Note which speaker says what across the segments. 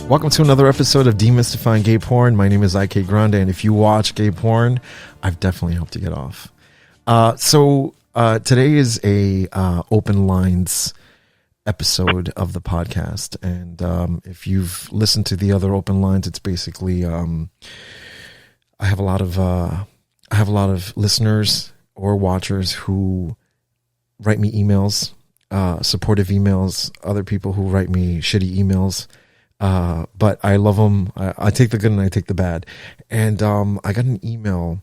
Speaker 1: Welcome to another episode of Demystifying Gay Porn. My name is IK Grande, and if you watch gay porn, I've definitely helped you get off. Today is a open lines episode of the podcast, and if you've listened to the other open lines, it's basically I have a lot of listeners or watchers who write me emails, supportive emails, other people who write me shitty emails. But I love them. I take the good and I take the bad. And I got an email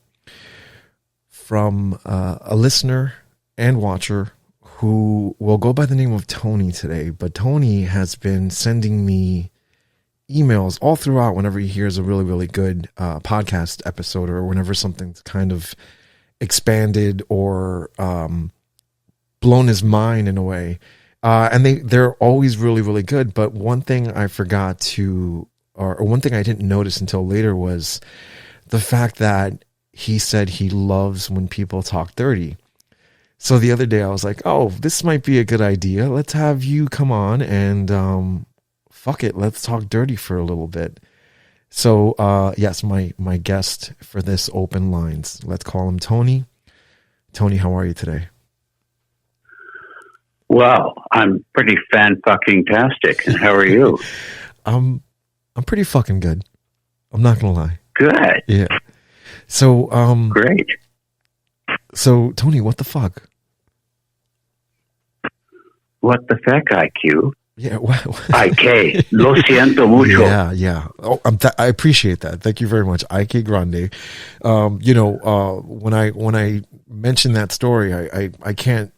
Speaker 1: from a listener and watcher who will go by the name of Tony today. But Tony has been sending me emails all throughout whenever he hears a really, really good podcast episode, or whenever something's kind of expanded or blown his mind in a way. And they're always really, really good. But one thing I forgot to, or one thing I didn't notice until later, was the fact that he said he loves when people talk dirty. So the other day I was like, oh, this might be a good idea. Let's have you come on and fuck it. Let's talk dirty for a little bit. So yes, my guest for this open lines, let's call him Tony. Tony, how are you today?
Speaker 2: Well, I'm pretty fan-fucking-tastic. And how are you?
Speaker 1: I'm pretty fucking good. I'm not gonna lie.
Speaker 2: Good.
Speaker 1: Yeah. So
Speaker 2: great.
Speaker 1: So Tony, what the fuck?
Speaker 2: What the fuck, IQ?
Speaker 1: Yeah.
Speaker 2: IK. Lo siento mucho.
Speaker 1: Yeah. Oh, I appreciate that. Thank you very much, IK Grande. When I mentioned that story, I can't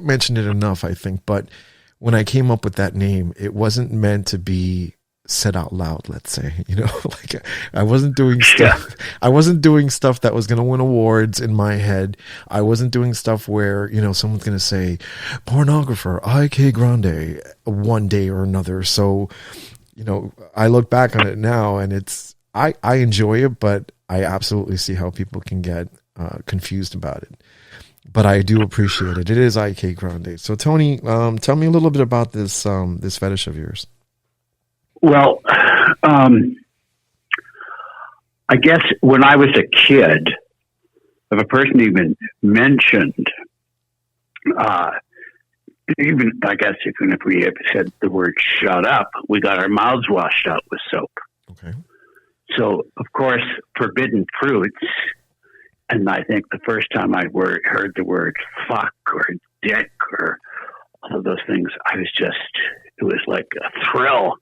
Speaker 1: mention it enough, I think, but when I came up with that name, it wasn't meant to be said out loud, let's say, like I wasn't doing stuff. Yeah. I wasn't doing stuff that was going to win awards in my head. I wasn't doing stuff where, someone's going to say pornographer IK Grande one day or another. So, I look back on it now and I enjoy it, but I absolutely see how people can get confused about it. But I do appreciate it. It is IK Grande. So Tony, tell me a little bit about this fetish of yours.
Speaker 2: Well, I guess when I was a kid, if a person even mentioned, even if we had said the word "shut up," we got our mouths washed out with soap.
Speaker 1: Okay.
Speaker 2: So, of course, forbidden fruits. And I think the first time I heard the word fuck or dick or all of those things, it was like a thrill.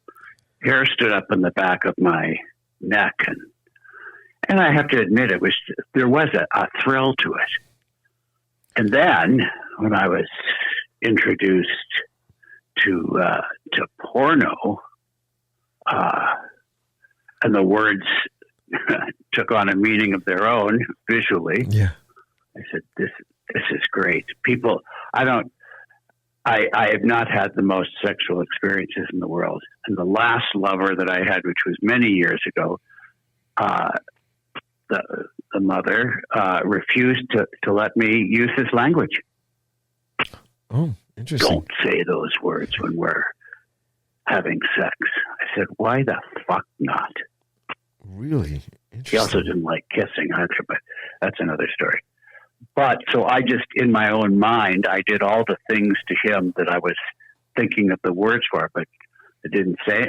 Speaker 2: Hair stood up in the back of my neck. And I have to admit, there was a thrill to it. And then when I was introduced to porno, and the words took on a meaning of their own visually.
Speaker 1: Yeah.
Speaker 2: I said, this is great. People, I have not had the most sexual experiences in the world. And the last lover that I had, which was many years ago, the mother refused to let me use his language.
Speaker 1: Oh, interesting.
Speaker 2: Don't say those words when we're having sex. I said, why the fuck not?
Speaker 1: Really?
Speaker 2: He also didn't like kissing either, but that's another story. But so I just, in my own mind, I did all the things to him that I was thinking of the words for, but I couldn't say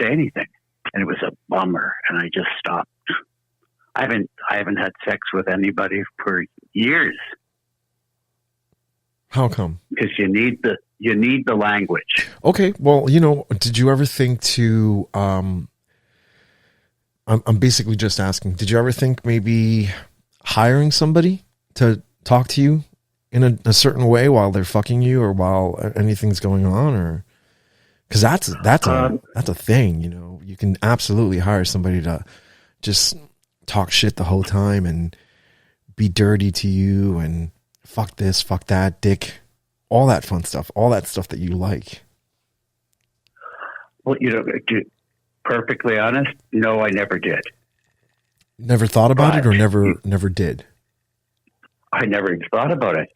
Speaker 2: anything. And it was a bummer. And I just stopped. I haven't had sex with anybody for years.
Speaker 1: How come?
Speaker 2: Because you need the language.
Speaker 1: Okay. Well, did you ever think to, I'm basically just asking, did you ever think maybe hiring somebody to talk to you in a certain way while they're fucking you or while anything's going on? Or because that's a thing, you can absolutely hire somebody to just talk shit the whole time and be dirty to you and fuck this, fuck that, dick, all that fun stuff, all that stuff that you like.
Speaker 2: Well, to perfectly honest, no, I never did.
Speaker 1: Never thought about it, or never did?
Speaker 2: I never even thought about it.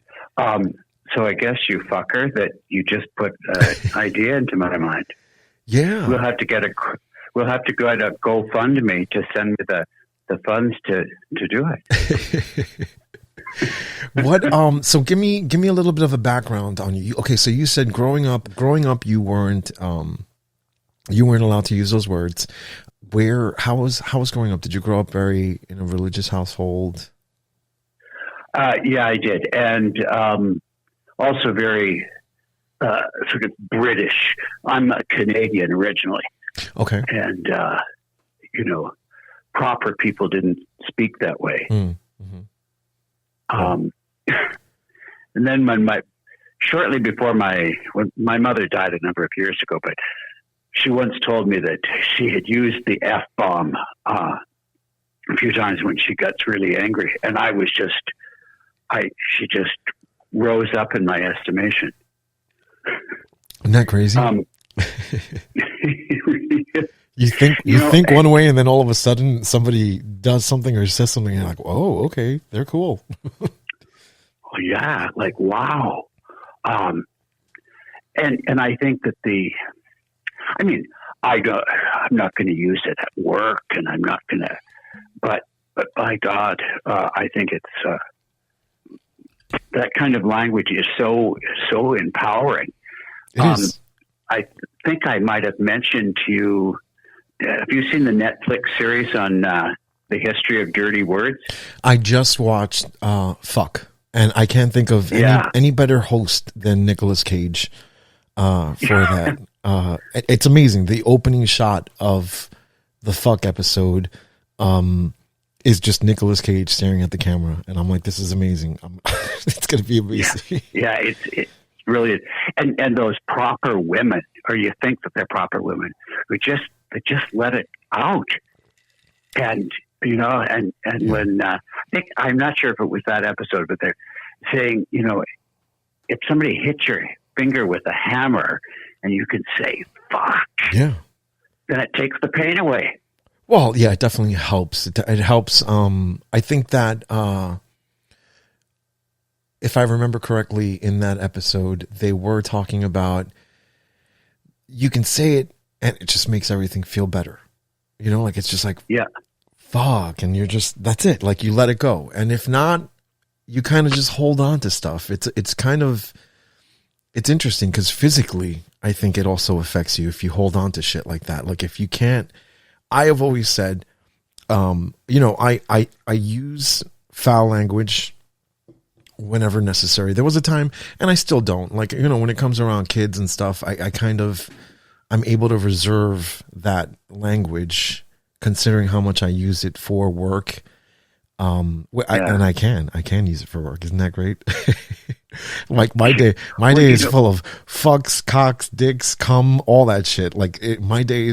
Speaker 2: So I guess you fucker that you just put an idea into my mind.
Speaker 1: Yeah.
Speaker 2: We'll have to go to GoFundMe to send me the funds to do it.
Speaker 1: What so give me a little bit of a background on you. Okay, so you said growing up you weren't allowed to use those words. How was growing up? Did you grow up very in a religious household?
Speaker 2: Yeah, I did. And also very sort of British. I'm a Canadian originally.
Speaker 1: Okay.
Speaker 2: And proper people didn't speak that way.
Speaker 1: Mm-hmm.
Speaker 2: And then shortly before when my mother died a number of years ago, but she once told me that she had used the F-bomb a few times when she got really angry, and she just rose up in my estimation.
Speaker 1: Isn't that crazy? You think one way, and then all of a sudden somebody does something or says something, and you're like, "Oh, okay, they're cool."
Speaker 2: Oh, yeah, like wow. And I think that I'm not going to use it at work, and I'm not going to, but by God, I think it's that kind of language is so empowering.
Speaker 1: It is.
Speaker 2: I think I might have mentioned to you. Have you seen the Netflix series on the history of dirty words?
Speaker 1: I just watched Fuck, and I can't think of any better host than Nicolas Cage for that. It's amazing. The opening shot of the Fuck episode is just Nicolas Cage staring at the camera, and I'm like, this is amazing. It's going to be amazing.
Speaker 2: Yeah, it's really, and those proper women, or you think that they're proper women, who just let it out. And, when, I think, I'm not sure if it was that episode, but they're saying, if somebody hits your finger with a hammer and you can say, fuck,
Speaker 1: yeah,
Speaker 2: then it takes the pain away.
Speaker 1: Well, yeah, it definitely helps. It helps. I think that, if I remember correctly in that episode, they were talking about, you can say it and it just makes everything feel better. Like it's just like,
Speaker 2: yeah,
Speaker 1: fuck. And that's it. Like you let it go. And if not, you kind of just hold on to stuff. It's interesting because physically, I think it also affects you if you hold on to shit like that. Like if you can't, I have always said, I use foul language whenever necessary. There was a time, and I still don't, like, when it comes around kids and stuff, I'm able to reserve that language considering how much I use it for work. And I can use it for work. Isn't that great? Like my day is full of fucks, cocks, dicks, cum, all that shit. Like my day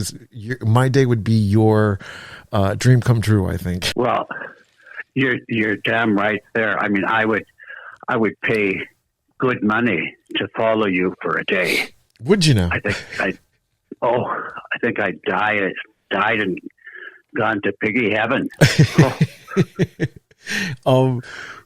Speaker 1: would be your dream come true, I think.
Speaker 2: Well, you're damn right there. I mean, I would pay good money to follow you for a day.
Speaker 1: Would you now?
Speaker 2: I think I'd died and gone to piggy heaven.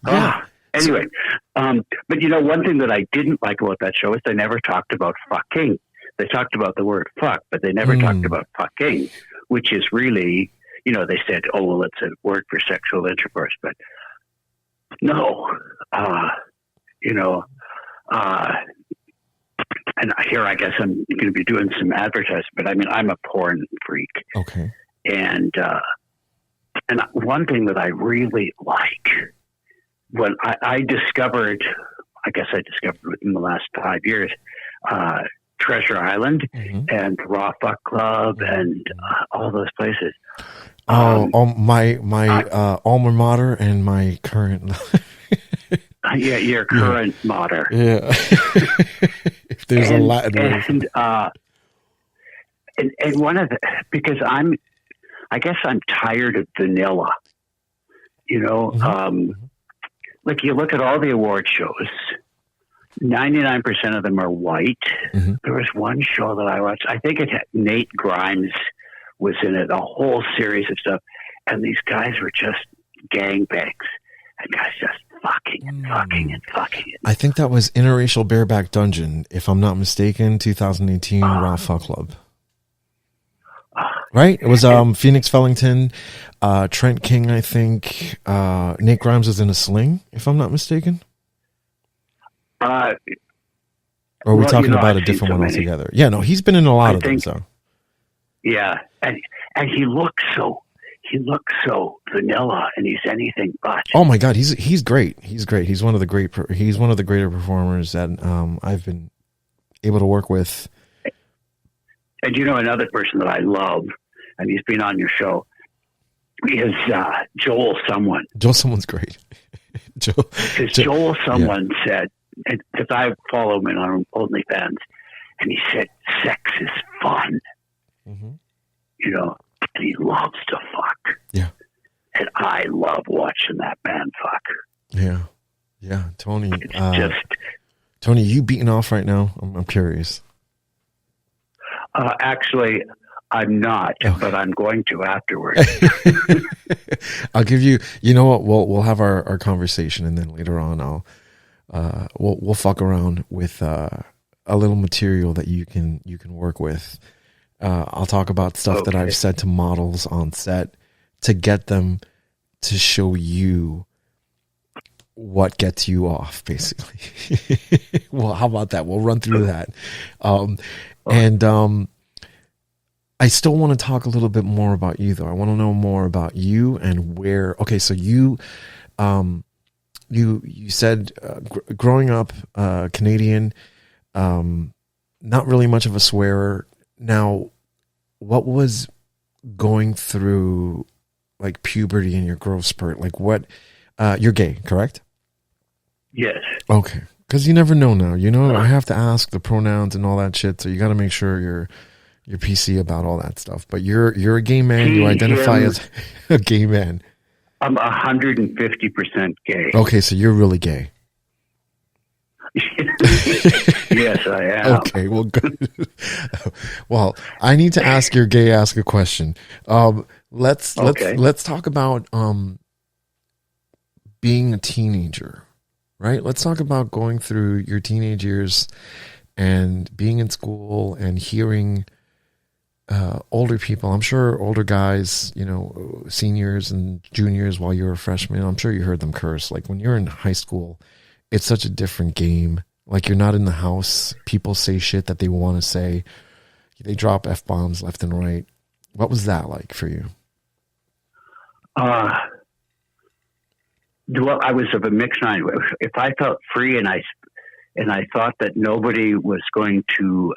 Speaker 1: Yeah.
Speaker 2: Anyway, but one thing that I didn't like about that show is they never talked about fucking. They talked about the word fuck, but they never talked about fucking, which is really, they said, oh, well, it's a word for sexual intercourse, but no, and here I guess I'm going to be doing some advertising, but I mean, I'm a porn freak.
Speaker 1: Okay.
Speaker 2: And one thing that I really like, when I discovered within the last 5 years, Treasure Island and Raw Fuck Club and all those places.
Speaker 1: My alma mater and my current.
Speaker 2: Yeah, your current mater.
Speaker 1: Yeah. If there's a Latin word.
Speaker 2: And one of because I guess I'm tired of vanilla. Like you look at all the award shows, 99% of them are white. There was one show that I watched. I think it had Nate Grimes was in it, a whole series of stuff. And these guys were just gangbangs. And guys just fucking and fucking and fucking.
Speaker 1: I think that was Interracial Bareback Dungeon, if I'm not mistaken, 2018 Raw Fuck Club. right? It was Phoenix Fellington, Trent King, I think. Nate Grimes was in a sling, if I'm not mistaken. Or are we talking about a different one altogether? Yeah, no, he's been in a lot of them. So
Speaker 2: yeah, and he looks so vanilla, and he's anything but.
Speaker 1: Oh my God, he's great. He's great. He's one of the greater performers that I've been able to work with.
Speaker 2: And another person that I love, and he's been on your show, is Joel Someone.
Speaker 1: Joel Someone's great.
Speaker 2: Joel Someone said, because I follow him on OnlyFans, and he said, sex is fun. Mm-hmm. And he loves to fuck.
Speaker 1: Yeah.
Speaker 2: And I love watching that man fuck.
Speaker 1: Yeah. Yeah. Tony, Tony, you beating off right now? I'm curious.
Speaker 2: Actually, I'm not, okay. But I'm going to afterwards.
Speaker 1: I'll give you, you know what? We'll have our conversation, and then later on we'll fuck around with a little material that you can work with. I'll talk about stuff that I've said to models on set to get them to show you what gets you off, basically. Well, how about that? We'll run through that. And I still want to talk a little bit more about you, though. I want to know more about you and where. Okay, so you said growing up Canadian, not really much of a swearer. Now, what was going through like puberty and your growth spurt? Like what, you're gay, correct?
Speaker 2: Yes.
Speaker 1: Okay. Cause you never know now, I have to ask the pronouns and all that shit. So you got to make sure you're PC about all that stuff, but you're a gay man. You identify as a gay man.
Speaker 2: I'm 150% gay.
Speaker 1: Okay. So you're really gay.
Speaker 2: Yes, I am.
Speaker 1: Okay, well, good. Well, I need to ask your gay ask a question. Let's talk about being a teenager, right? Let's talk about going through your teenage years and being in school and hearing older people. I'm sure older guys, seniors and juniors while you were a freshman. I'm sure you heard them curse. Like when you're in high school, it's such a different game. Like you're not in the house. People say shit that they want to say. They drop F-bombs left and right. What was that like for you?
Speaker 2: Well, I was of a mixed mind. If I felt free and I thought that nobody was going to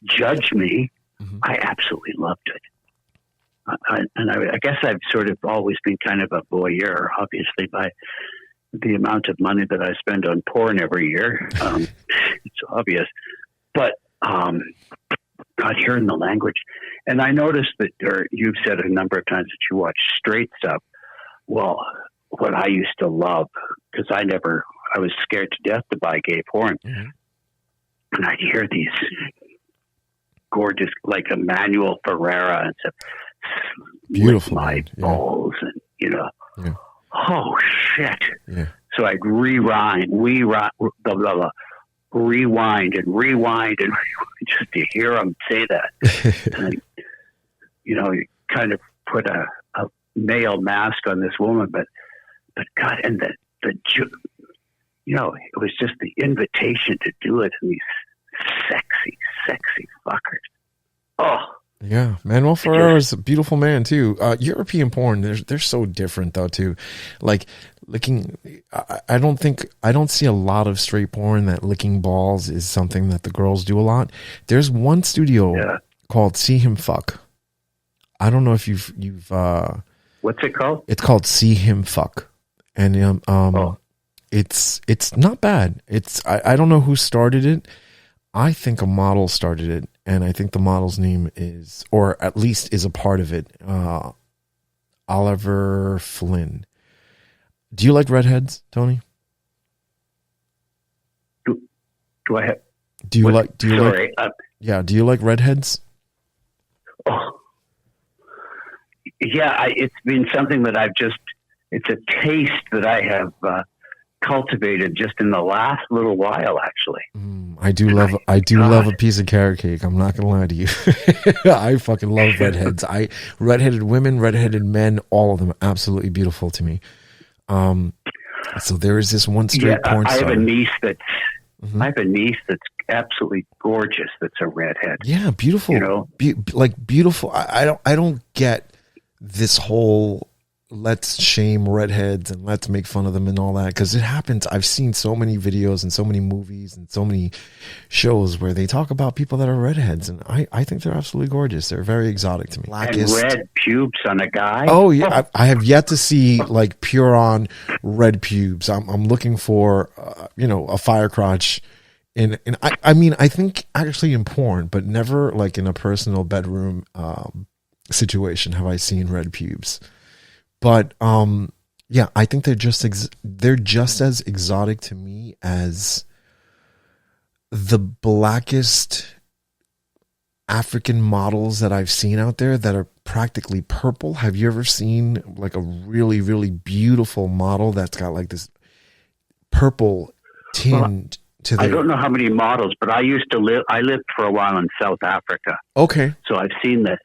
Speaker 2: judge me, mm-hmm. I absolutely loved it. I guess I've sort of always been kind of a voyeur, obviously, by the amount of money that I spend on porn every year. It's obvious. But not hearing the language. And I noticed that, or you've said a number of times that you watch straight stuff. Well, what I used to love, because I was scared to death to buy gay porn. Mm-hmm. And I'd hear these gorgeous, like Emmanuel Ferreira and stuff.
Speaker 1: Beautiful.
Speaker 2: My balls and, oh shit. Yeah. So I'd rewind just to hear him say that. And you kind of put a male mask on this woman, but God, and it was just the invitation to do it, and these sexy fuckers. Oh.
Speaker 1: Yeah, Manuel Ferreira is a beautiful man too. European porn, they're so different though too. Like licking, I don't see a lot of straight porn that licking balls is something that the girls do a lot. There's one studio called See Him Fuck. I don't know if you've
Speaker 2: what's it called?
Speaker 1: It's called See Him Fuck, and it's not bad. I don't know who started it. I think a model started it, and I think the model's name is, or at least is a part of it, Oliver Flynn. Do you like redheads, Tony?
Speaker 2: Do I have?
Speaker 1: Do you like redheads?
Speaker 2: Oh, yeah. It's been something that it's a taste that I have cultivated just in the last little while, actually.
Speaker 1: I do love a piece of carrot cake. I'm not gonna lie to you. I fucking love redheads. Redheaded women, redheaded men, all of them absolutely beautiful to me. So there is this one straight porn star.
Speaker 2: I have a niece that's absolutely gorgeous. That's a redhead.
Speaker 1: Yeah, beautiful. You know, beautiful. I don't get this whole let's shame redheads and let's make fun of them and all that, because it happens. I've seen so many videos and so many movies and so many shows where they talk about people that are redheads, and I think they're absolutely gorgeous. They're very exotic to me.
Speaker 2: And red pubes on a guy.
Speaker 1: Oh yeah, I have yet to see like pure on red pubes. I'm looking for a fire crotch. I mean, I think actually in porn, but never like in a personal bedroom situation have I seen red pubes. But yeah, I think they're just as exotic to me as the blackest African models that I've seen out there that are practically purple. Have you ever seen like a really, really beautiful model that's got like this purple tint to the...
Speaker 2: I don't know how many models, but I lived for a while in South Africa.
Speaker 1: Okay.
Speaker 2: So I've seen the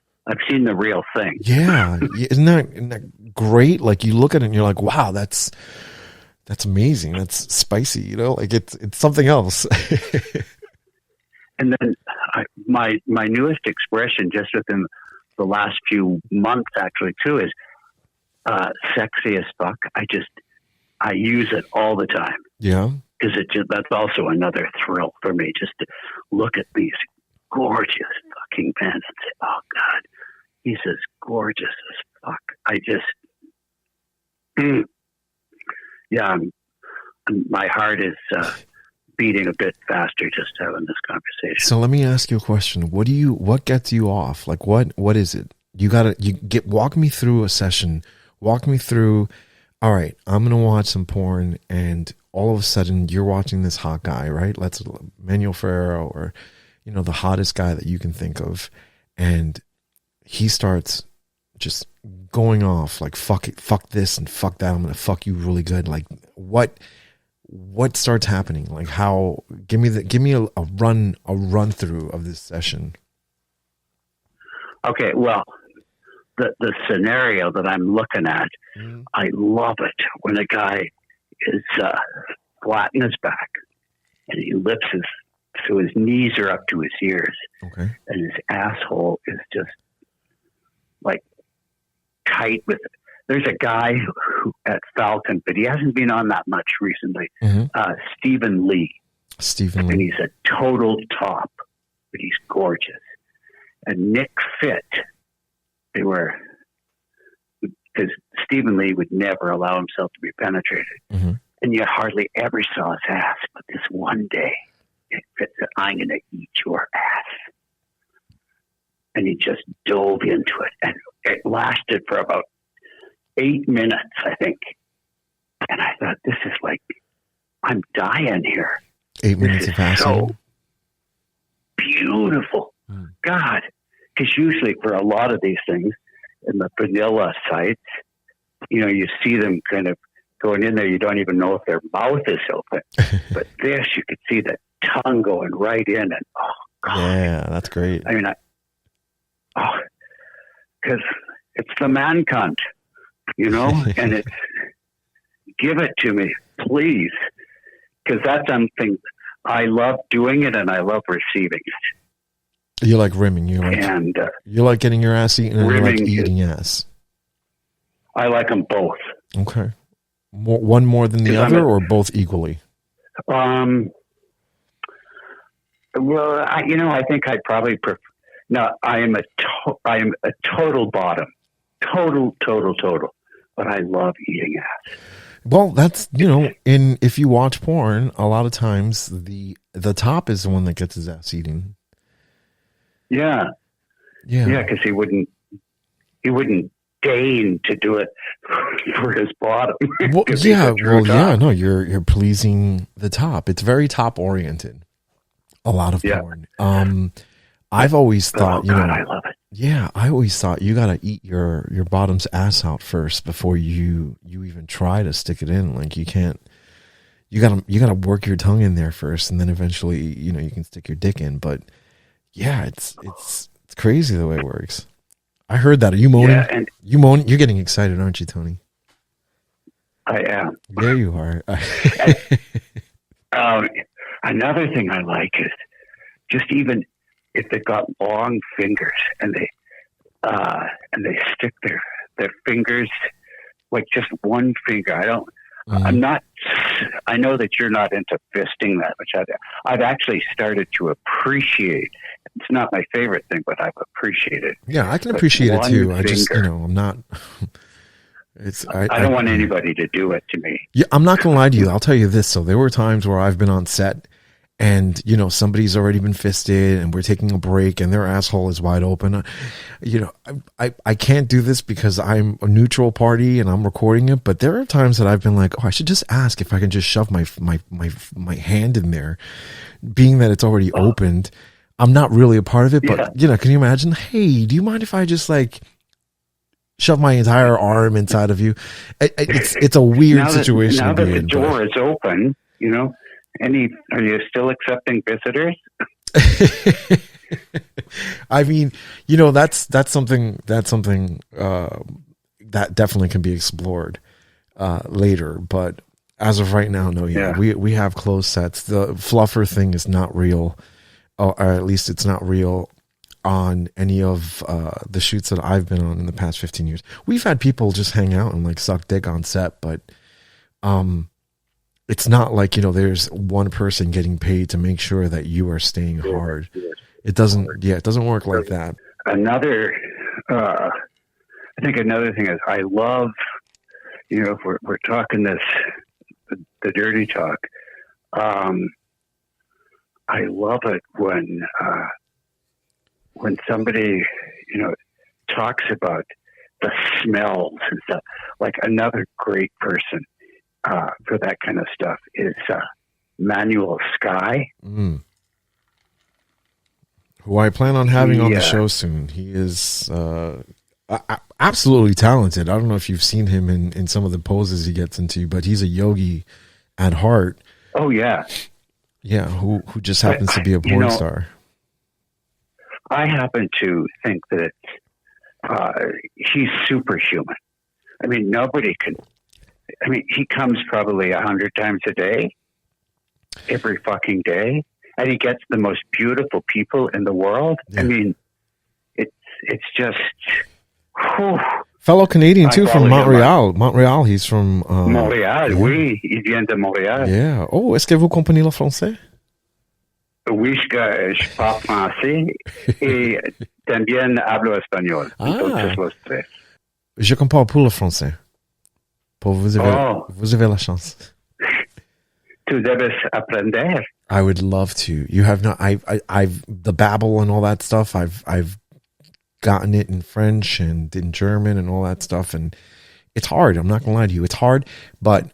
Speaker 2: real thing.
Speaker 1: Yeah. Isn't that great? Like you look at it and you're like, wow, that's amazing. That's spicy, like it's something else.
Speaker 2: And then my newest expression just within the last few months actually too is sexy as fuck. I use it all the time.
Speaker 1: Yeah.
Speaker 2: Because that's also another thrill for me, just to look at these gorgeous fucking men and say, oh God, he's as gorgeous as fuck. My heart is beating a bit faster just having this conversation.
Speaker 1: So let me ask you a question. What gets you off? Like what is it? Walk me through a session. Walk me through, all right, I'm going to watch some porn, and all of a sudden you're watching this hot guy, right? Let's Manuel Ferrero, or, the hottest guy that you can think of. And he starts just going off like, fuck it, fuck this and fuck that. I'm going to fuck you really good. Like what starts happening? Like how, give me a run through of this session.
Speaker 2: Okay. Well, the scenario that I'm looking at, I love it when a guy is flat in his back and he lifts so his knees are up to his ears.
Speaker 1: Okay.
Speaker 2: And his asshole is just like tight with it. There's a guy at Falcon, but he hasn't been on that much recently. Stephen Lee. And he's a total top, but he's gorgeous. And Nick Fit, because Stephen Lee would never allow himself to be penetrated. And you hardly ever saw his ass. But this one day, Nick Fit said, I'm going to eat your ass. And he just dove into it. And it lasted for about 8 minutes, I think. And I thought, this is like, I'm dying here.
Speaker 1: 8 minutes of ass.
Speaker 2: So beautiful. God. Because usually for a lot of these things, in the vanilla sites, you see them kind of going in there. You don't even know if their mouth is open. But this, you could see the tongue going right in. And, oh, God.
Speaker 1: Yeah, that's great.
Speaker 2: I mean, because it's the man cunt, and it's, give it to me, please. Because that's something, I love doing it and I love receiving it.
Speaker 1: You like rimming. You like getting your ass eaten, and you like eating ass. I like them both. Okay. One more than the other, or both equally?
Speaker 2: Well, I think I'd probably prefer. No, I am a total bottom, total. But I love eating ass.
Speaker 1: Well, that's if you watch porn, a lot of times the top is the one that gets his ass eaten.
Speaker 2: Yeah. Because he wouldn't deign to do it for his bottom.
Speaker 1: Well, yeah. No, you're pleasing the top. It's very top oriented. A lot of porn. I've always thought,
Speaker 2: I love it.
Speaker 1: Yeah, I always thought you got to eat your bottom's ass out first before you even try to stick it in. Like you can't you gotta work your tongue in there first, and then eventually, you can stick your dick in. But yeah, it's crazy the way it works. I heard that. Are you moaning?
Speaker 2: Yeah, and
Speaker 1: you moan? You're getting excited, aren't you, Tony?
Speaker 2: I am.
Speaker 1: There you are.
Speaker 2: Another thing I like is just even if they've got long fingers and they stick their fingers, like just one finger. I'm not. I know that you're not into fisting that much. I've actually started to appreciate. It's not my favorite thing, but I've appreciated.
Speaker 1: Yeah, I can appreciate it too. I just, I'm not.
Speaker 2: I don't want anybody to do it to me.
Speaker 1: Yeah, I'm not gonna lie to you. I'll tell you this. So there were times where I've been on set, and somebody's already been fisted, and we're taking a break, and their asshole is wide open. I can't do this because I'm a neutral party and I'm recording it. But there are times that I've been like, oh, I should just ask if I can just shove my hand in there, being that it's already opened. I'm not really a part of it, but can you imagine? Hey, do you mind if I just shove my entire arm inside of you? It's a weird situation.
Speaker 2: Now that the door is open, are you still accepting visitors?
Speaker 1: I mean, that's something that definitely can be explored later. But as of right now, no. Yeah. We have closed sets. The fluffer thing is not real, or at least it's not real on any of the shoots that I've been on in the past 15 years. We've had people just hang out and suck dick on set, but it's not like, there's one person getting paid to make sure that you are staying hard. It doesn't work like that.
Speaker 2: I think another thing is I love, if we're talking the dirty talk, I love it when somebody, talks about the smells and stuff. Like another great person for that kind of stuff is Manuel Sky.
Speaker 1: Who I plan on having on the show soon. He is absolutely talented. I don't know if you've seen him in some of the poses he gets into, but he's a yogi at heart.
Speaker 2: Oh, yeah.
Speaker 1: Yeah, who just happens to be a porn star.
Speaker 2: I happen to think that he's superhuman. I mean, nobody can. I mean, he comes probably 100 times a day, every fucking day, and he gets the most beautiful people in the world. Yeah. I mean, it's just. Whew.
Speaker 1: Fellow Canadian too, from Montreal. Montreal, he's from
Speaker 2: Montréal. Yeah. Oui, il vient de Montréal.
Speaker 1: Yeah. Oh, est-ce que vous comprenez le français?
Speaker 2: Oui, je parle français et también hablo español. Entonces los tres.
Speaker 1: Je comprends pour le français. Vous avez la chance.
Speaker 2: Tu debes aprender.
Speaker 1: I would love to. You have not. I've the babble and all that stuff. I've gotten it in French and in German and all that stuff, and it's hard. I'm not gonna lie to you. It's hard, but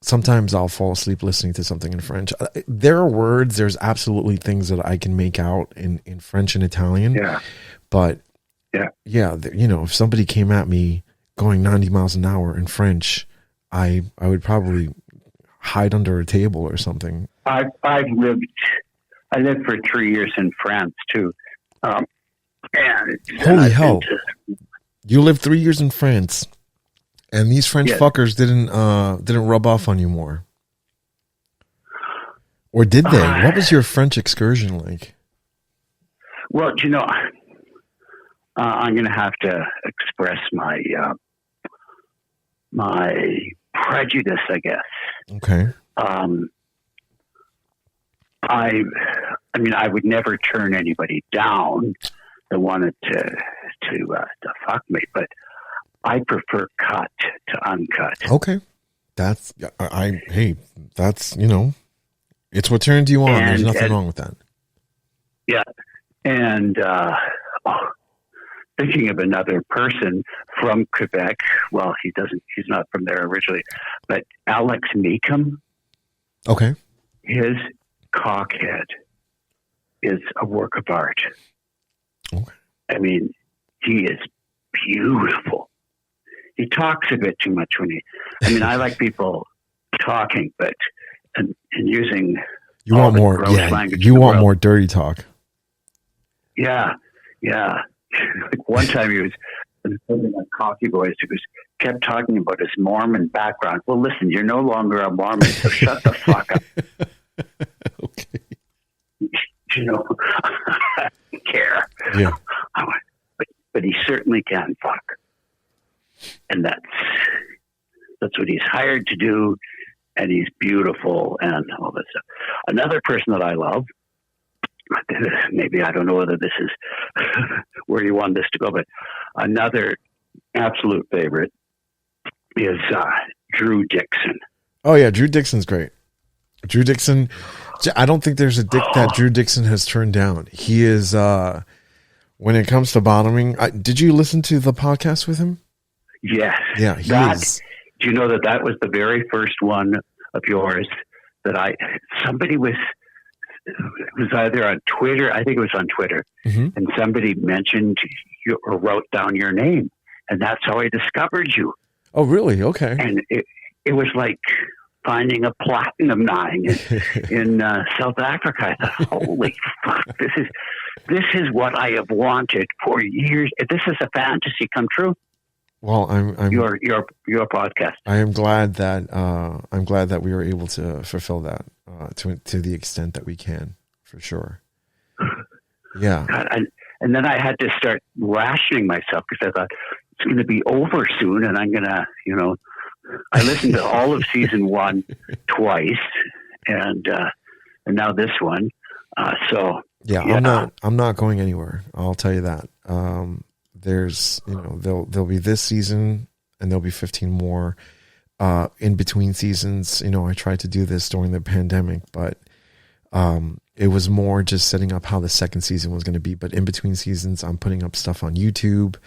Speaker 1: sometimes I'll fall asleep listening to something in French. There are words. There's absolutely things that I can make out in French and Italian.
Speaker 2: Yeah.
Speaker 1: But if somebody came at me going 90 miles an hour in French, I would probably hide under a table or something.
Speaker 2: I lived for 3 years in France too.
Speaker 1: Holy hell! You lived 3 years in France, and these French fuckers didn't rub off on you more, or did they? What was your French excursion like?
Speaker 2: Well, I'm going to have to express my my prejudice, I guess.
Speaker 1: Okay.
Speaker 2: I mean, I would never turn anybody down that wanted to fuck me, but I prefer cut to uncut.
Speaker 1: Okay, that's it's what turns you on. There's nothing wrong with that.
Speaker 2: Yeah, and thinking of another person from Quebec. Well, he's not from there originally, but Alex Meekum.
Speaker 1: Okay,
Speaker 2: his cockhead is a work of art.
Speaker 1: Okay.
Speaker 2: I mean, he is beautiful. He talks a bit too much I like people talking, but and using
Speaker 1: you want more,
Speaker 2: language.
Speaker 1: You want more dirty talk.
Speaker 2: Yeah. Like one time he was on Coffee Boys. He kept talking about his Mormon background. Well, listen, you're no longer a Mormon, so shut the fuck up.
Speaker 1: Okay.
Speaker 2: You know, I don't care.
Speaker 1: Yeah.
Speaker 2: But he certainly can fuck, and that's what he's hired to do. And he's beautiful and all that stuff. Another person that I love, maybe I don't know whether this is where you want this to go, but another absolute favorite is Drew Dixon.
Speaker 1: Oh yeah, Drew Dixon's great. Drew Dixon, I don't think there's a dick that Drew Dixon has turned down. He is, when it comes to bottoming, did you listen to the podcast with him?
Speaker 2: Yes.
Speaker 1: Yeah, he is.
Speaker 2: Do you know that was the very first one of yours that somebody was, it was either on Twitter, I think it was on Twitter, and somebody mentioned or wrote down your name, and that's how I discovered you.
Speaker 1: Oh, really? Okay.
Speaker 2: And it was like finding a platinum mine in South Africa. I thought, holy fuck, this is what I have wanted for years. This is a fantasy come true.
Speaker 1: Well, I'm
Speaker 2: your podcast.
Speaker 1: I am glad that we were able to fulfill that to the extent that we can, for sure. Yeah.
Speaker 2: God, and then I had to start rationing myself because I thought it's going to be over soon, and I'm going to, I listened to all of season 1 twice, and now this one.
Speaker 1: Yeah, I'm not going anywhere. I'll tell you that. There's, there'll be this season and there'll be 15 more in between seasons. I tried to do this during the pandemic, but it was more just setting up how the second season was going to be. But in between seasons, I'm putting up stuff on YouTube.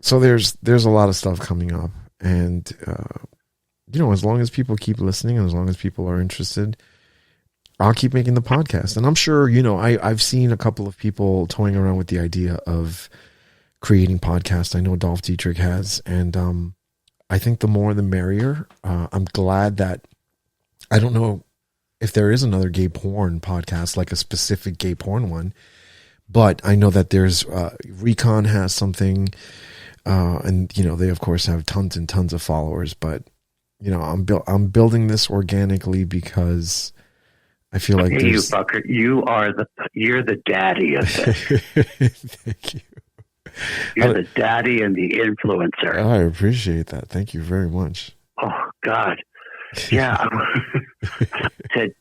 Speaker 1: So there's a lot of stuff coming up, and as long as people keep listening and as long as people are interested, I'll keep making the podcast. And I'm sure, I've seen a couple of people toying around with the idea of creating podcasts. I know Dolph Dietrich has, and I think the more the merrier. I'm glad that, I don't know if there is another gay porn podcast, like a specific gay porn one, but I know that there's Recon has something, and they of course have tons and tons of followers, but I'm building this organically because I feel like
Speaker 2: you fucker, you're the daddy of this.
Speaker 1: Thank you.
Speaker 2: You're the daddy and the influencer.
Speaker 1: I appreciate that. Thank you very much.
Speaker 2: Oh God, yeah. I said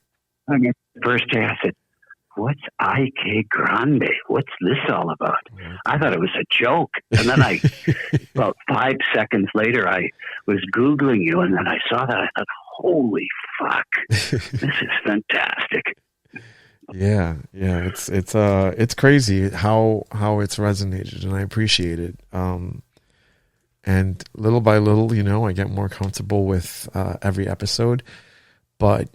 Speaker 2: first day. I said, "What's IK Grande? What's this all about?" I thought it was a joke, and then about 5 seconds later, I was Googling you, and then I saw that. I thought, holy fuck, this is fantastic.
Speaker 1: Yeah, it's crazy how it's resonated, and I appreciate it. And little by little, I get more comfortable with every episode. But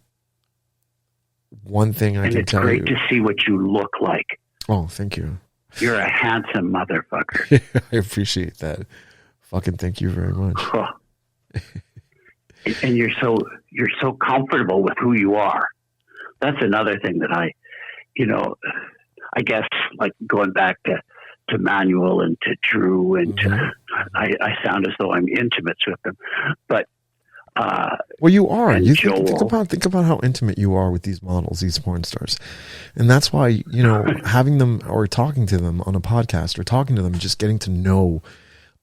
Speaker 1: one thing I can tell you,
Speaker 2: it's great to see what you look like.
Speaker 1: Oh, thank you.
Speaker 2: You're a handsome motherfucker.
Speaker 1: I appreciate that. Fucking thank you very much.
Speaker 2: Oh. And you're so comfortable with who you are. That's another thing that I guess, like going back to Manuel and to Drew and I sound as though I'm intimate with them, but
Speaker 1: well, you are. You think about how intimate you are with these models, these porn stars, and that's why having them or talking to them on a podcast or talking to them, just getting to know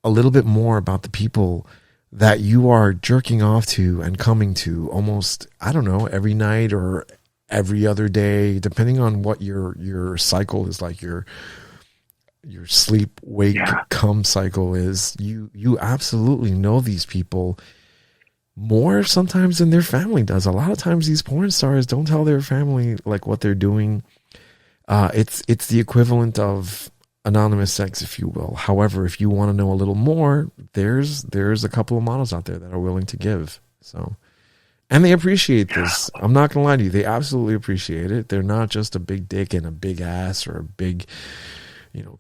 Speaker 1: a little bit more about the people that you are jerking off to and coming to almost, I don't know, every night or every other day, depending on what your cycle is, like your sleep, wake, come cycle is. You absolutely know these people more sometimes than their family does. A lot of times these porn stars don't tell their family like what they're doing. It's the equivalent of anonymous sex, if you will. However, if you want to know a little more, there's a couple of models out there that are willing to give. So, and they appreciate this. I'm not gonna lie to you, they absolutely appreciate it. They're not just a big dick and a big ass or a big,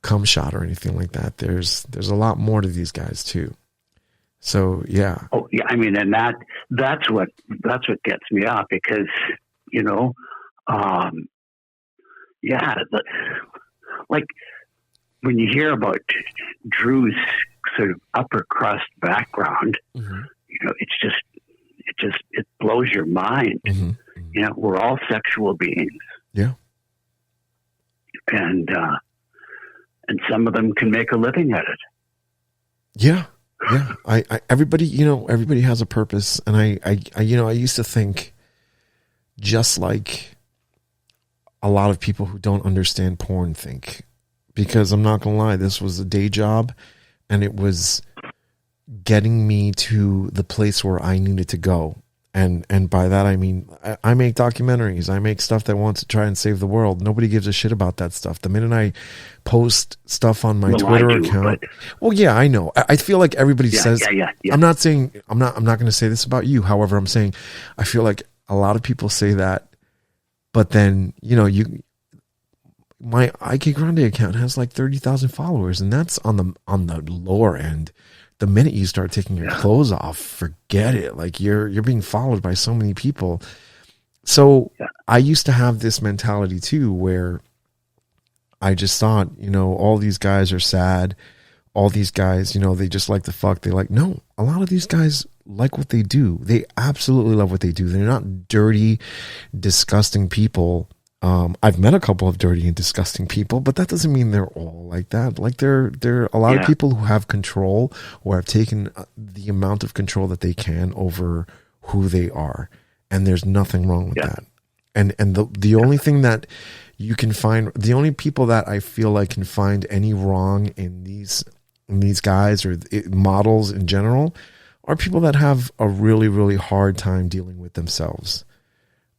Speaker 1: cum shot or anything like that. There's a lot more to these guys too. So yeah.
Speaker 2: Oh yeah, I mean, and that's what gets me off, because you know, um, yeah, like when you hear about Drew's sort of upper crust background,
Speaker 1: Mm-hmm.
Speaker 2: you know, it blows your mind.
Speaker 1: Mm-hmm. Mm-hmm.
Speaker 2: You know, we're all sexual beings.
Speaker 1: Yeah.
Speaker 2: And some of them can make a living at it.
Speaker 1: Yeah. Yeah. Everybody, you know, everybody has a purpose. And I you know, I used to think, just like a lot of people who don't understand porn think, because I'm not going to lie, this was a day job, and it was getting me to the place where I needed to go. And by that, I mean, I make documentaries. I make stuff that wants to try and save the world. Nobody gives a shit about that stuff. The minute I post stuff on my Twitter account, well, yeah, I know. I feel like everybody says,
Speaker 2: yeah.
Speaker 1: I'm not going to say this about you. However, I'm saying, I feel like a lot of people say that, but then, you know, my IK Grande account has like 30,000 followers, and that's on the lower end. The minute you start taking your clothes off, forget it. Like you're being followed by so many people. So I used to have this mentality too, where I just thought, you know, all these guys are sad. All these guys, you know, they just like to fuck. No, a lot of these guys like what they do. They absolutely love what they do. They're not dirty, disgusting people. I've met a couple of dirty and disgusting people, but that doesn't mean they're all like that. Like there are a lot of people who have control, or have taken the amount of control that they can over who they are. And there's nothing wrong with that. And the only thing that you can find, the only people that I feel like can find any wrong in these guys or models in general are people that have a really, really hard time dealing with themselves.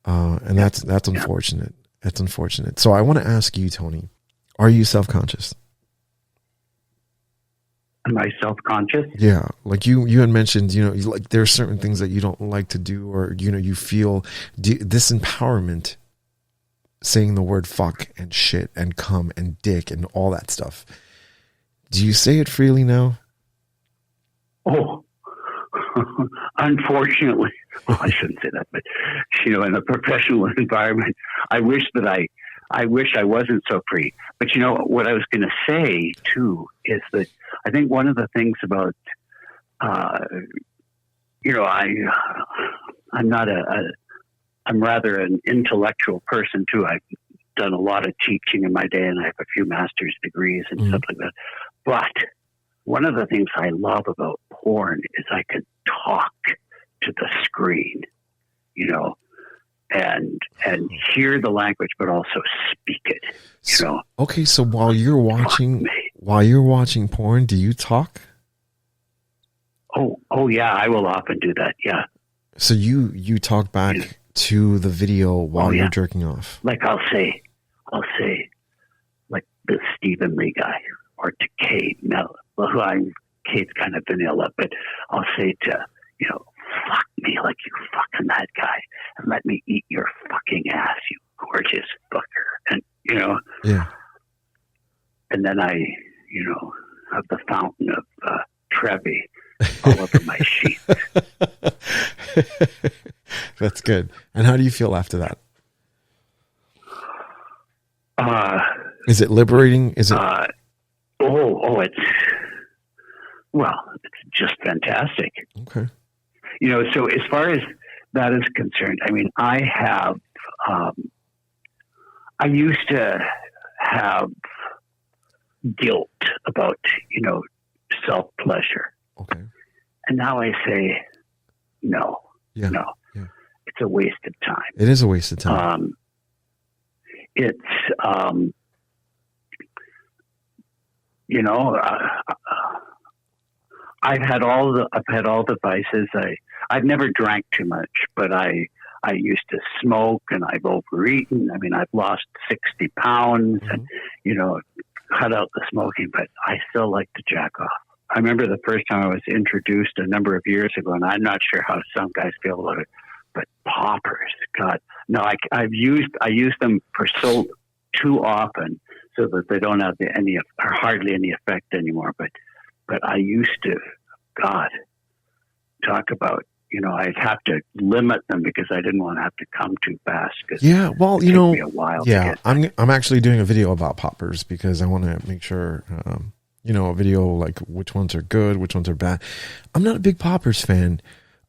Speaker 1: And that's unfortunate. That's unfortunate. So I want to ask you, Tony, are you self-conscious?
Speaker 2: Am I self-conscious?
Speaker 1: Yeah. Like you had mentioned, you know, like there are certain things that you don't like to do, or, you know, you feel this empowerment, saying the word fuck and shit and cum and dick and all that stuff. Do you say it freely now?
Speaker 2: Oh, unfortunately, well, I shouldn't say that, but you know, in a professional environment, I wish I wasn't so free. But you know what I was going to say too is that I think one of the things about, you know, I'm rather an intellectual person too. I've done a lot of teaching in my day, and I have a few master's degrees and stuff like that. But one of the things I love about porn is I can talk to the screen, you know, and hear the language, but also speak it, you know.
Speaker 1: Okay, so while you're watching porn, do you talk?
Speaker 2: Oh yeah, I will often do that. Yeah.
Speaker 1: So you talk back to the video while you're jerking off.
Speaker 2: Like I'll say, like the Stephen Lee guy, or to Kate. Now, Kate's kind of vanilla, but I'll say to, you know, fuck me like you fucking that guy, and let me eat your fucking ass, you gorgeous fucker. And, you know, and then I, you know, have the fountain of Trevi all over my sheets.
Speaker 1: That's good. And how do you feel after that? Is it liberating? Is it?
Speaker 2: It's just fantastic.
Speaker 1: Okay.
Speaker 2: You know, so as far as that is concerned, I mean, I used to have guilt about, you know, self-pleasure.
Speaker 1: Okay.
Speaker 2: And now I say, no, it's a waste of time.
Speaker 1: It is a waste of time.
Speaker 2: It's, you know, I've had all the vices. I've never drank too much, but I used to smoke, and I've overeaten. I mean, I've lost 60 pounds and, you know, cut out the smoking, but I still like to jack off. I remember the first time I was introduced a number of years ago, and I'm not sure how some guys feel about it, but poppers, God, no, I use them for so too often so that they don't have hardly any effect anymore. But I used to, God, talk about, I'd have to limit them because I didn't want to have to come too fast.
Speaker 1: Yeah, well,
Speaker 2: it took me a while to get
Speaker 1: I'm actually doing a video about poppers because I want to make sure, a video like which ones are good, which ones are bad. I'm not a big poppers fan.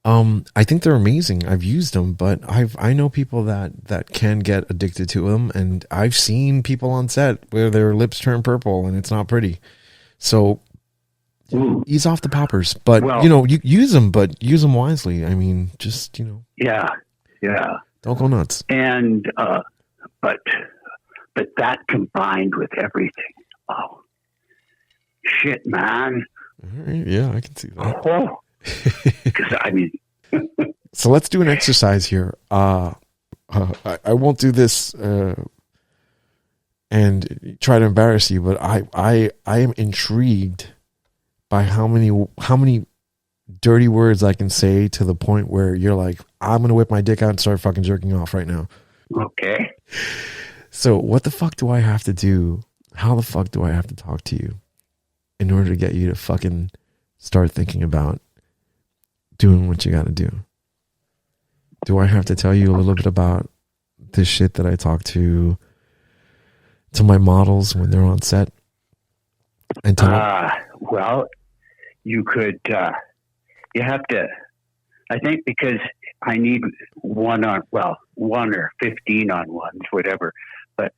Speaker 1: I think they're amazing. I've used them, but I know people that can get addicted to them, and I've seen people on set where their lips turn purple and it's not pretty. So ease off the poppers, but you use them, but use them wisely. I mean, just
Speaker 2: yeah,
Speaker 1: don't go nuts.
Speaker 2: And but that combined with everything, oh shit, man.
Speaker 1: All right, yeah, I can see that.
Speaker 2: Oh, because I mean,
Speaker 1: so let's do an exercise here. I won't do this and try to embarrass you, but I am intrigued by how many dirty words I can say to the point where you're like, I'm gonna whip my dick out and start fucking jerking off right now.
Speaker 2: Okay.
Speaker 1: So what the fuck do I have to do? How the fuck do I have to talk to you in order to get you to fucking start thinking about doing what you got to do? Do I have to tell you a little bit about this shit that I talk to my models when they're on set? And
Speaker 2: well, you could, you have to, I think, because I need one or 15 on ones, whatever. But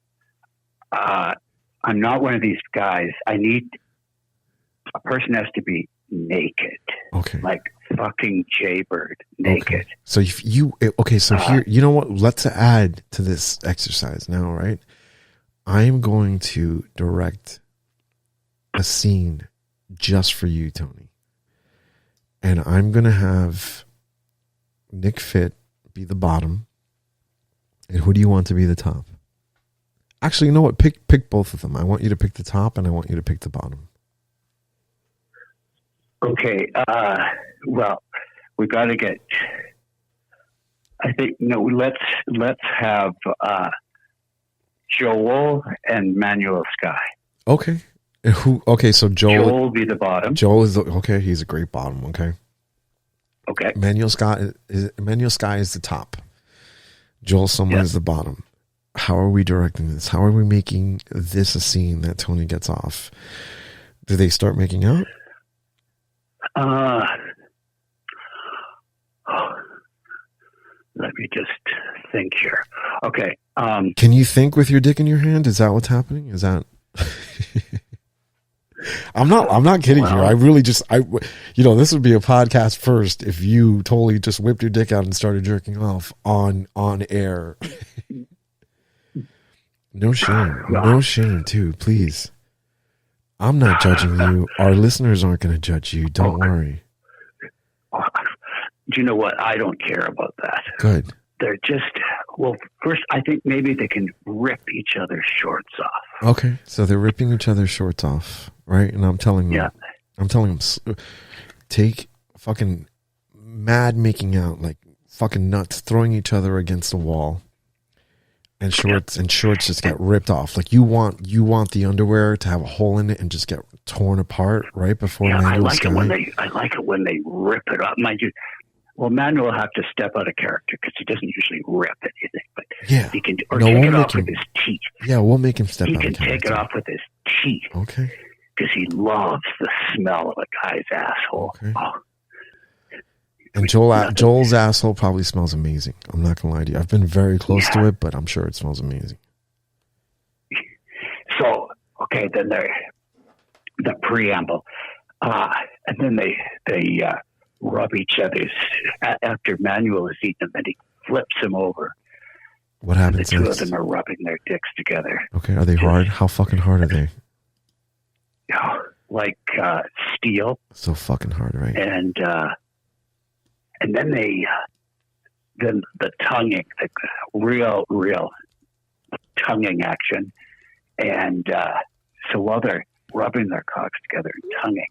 Speaker 2: I'm not one of these guys. A person has to be naked.
Speaker 1: Okay.
Speaker 2: Like fucking Jaybird naked.
Speaker 1: Okay. So here, you know what? Let's add to this exercise now, right? I'm going to direct a scene just for you, Tony. And I'm going to have Nick Fit be the bottom. And who do you want to be the top? Actually, you know what? Pick both of them. I want you to pick the top and I want you to pick the bottom.
Speaker 2: Okay. Well, we got to get, I think, no, let's have Joel and Manuel Sky.
Speaker 1: Okay. So Joel
Speaker 2: will be the bottom.
Speaker 1: Joel is okay. He's a great bottom. Okay. Manuel Sky is the top. Joel Sommer is the bottom. How are we directing this? How are we making this a scene that Tony gets off? Do they start making out?
Speaker 2: Let me just think here. Okay.
Speaker 1: Can you think with your dick in your hand? Is that what's happening? Is that? I'm not kidding you. I really this would be a podcast first if you totally just whipped your dick out and started jerking off on air. No shame. No shame too, please. I'm not judging you. Our listeners aren't going to judge you. Don't worry.
Speaker 2: Do you know what? I don't care about that.
Speaker 1: Good.
Speaker 2: They're just, first, I think maybe they can rip each other's shorts off.
Speaker 1: Okay. So they're ripping each other's shorts off, right? And I'm telling them, take fucking mad making out, like fucking nuts, throwing each other against the wall. And shorts just get ripped off. Like you want the underwear to have a hole in it and just get torn apart right before Manuel Sky.
Speaker 2: I like it when they rip it up. Mind you, Manuel will have to step out of character because he doesn't usually rip anything, but he can take it off with his teeth.
Speaker 1: Yeah, we'll make him step out of character.
Speaker 2: He can take it off with his teeth.
Speaker 1: Okay.
Speaker 2: Because he loves the smell of a guy's asshole.
Speaker 1: Okay. Oh. And Joel's asshole probably smells amazing. I'm not gonna lie to you. I've been very close to it, but I'm sure it smells amazing.
Speaker 2: So, okay, then the preamble, and then they rub each other's. After Manuel has eaten them, then he flips him over.
Speaker 1: What happens?
Speaker 2: The two of them are rubbing their dicks together.
Speaker 1: Okay, are they hard? How fucking hard are they?
Speaker 2: Like steel.
Speaker 1: So fucking hard, right?
Speaker 2: And then then the tonguing, the real tonguing action. And so while they're rubbing their cocks together and tonguing,